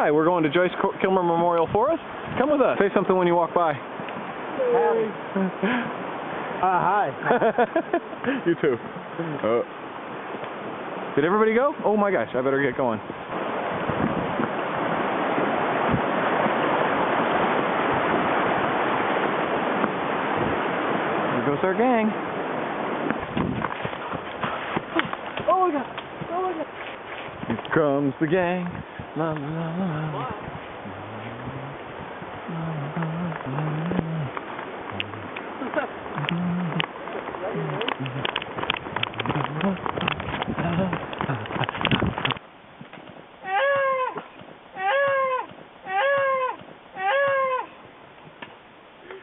Hi, we're going to Joyce Kilmer Memorial Forest. Come with us. Say something when you walk by. Hi. You too. Did everybody go? Oh my gosh, I better get going. Here goes our gang. Oh my God. Oh my God. Here comes the gang. La, la, la, la.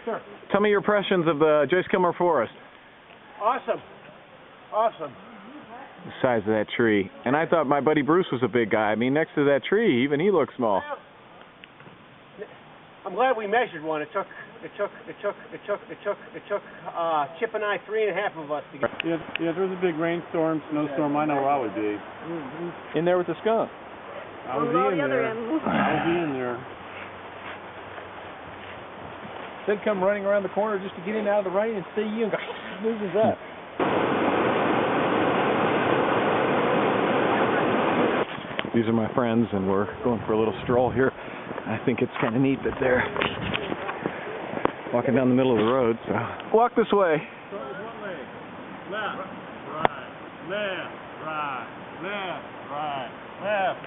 Sure. Tell me your impressions of the Joyce Kilmer Forest. Awesome. Awesome. The size of that tree. And I thought my buddy Bruce was a big guy. I mean, next to that tree, even he looks small. I'm glad we measured one. It took Chip and I 3.5 of us to get. Yeah, there was a big rainstorm, snowstorm. I know where I would be. In there with the skunk. I would be in there. I'd be in there. They'd come running around the corner just to get in out of the rain and see you and go, loses up. These are my friends, and we're going for a little stroll here. I think it's kind of neat that they're walking down the middle of the road. So walk this way. Left, right, left, right, left, right, left.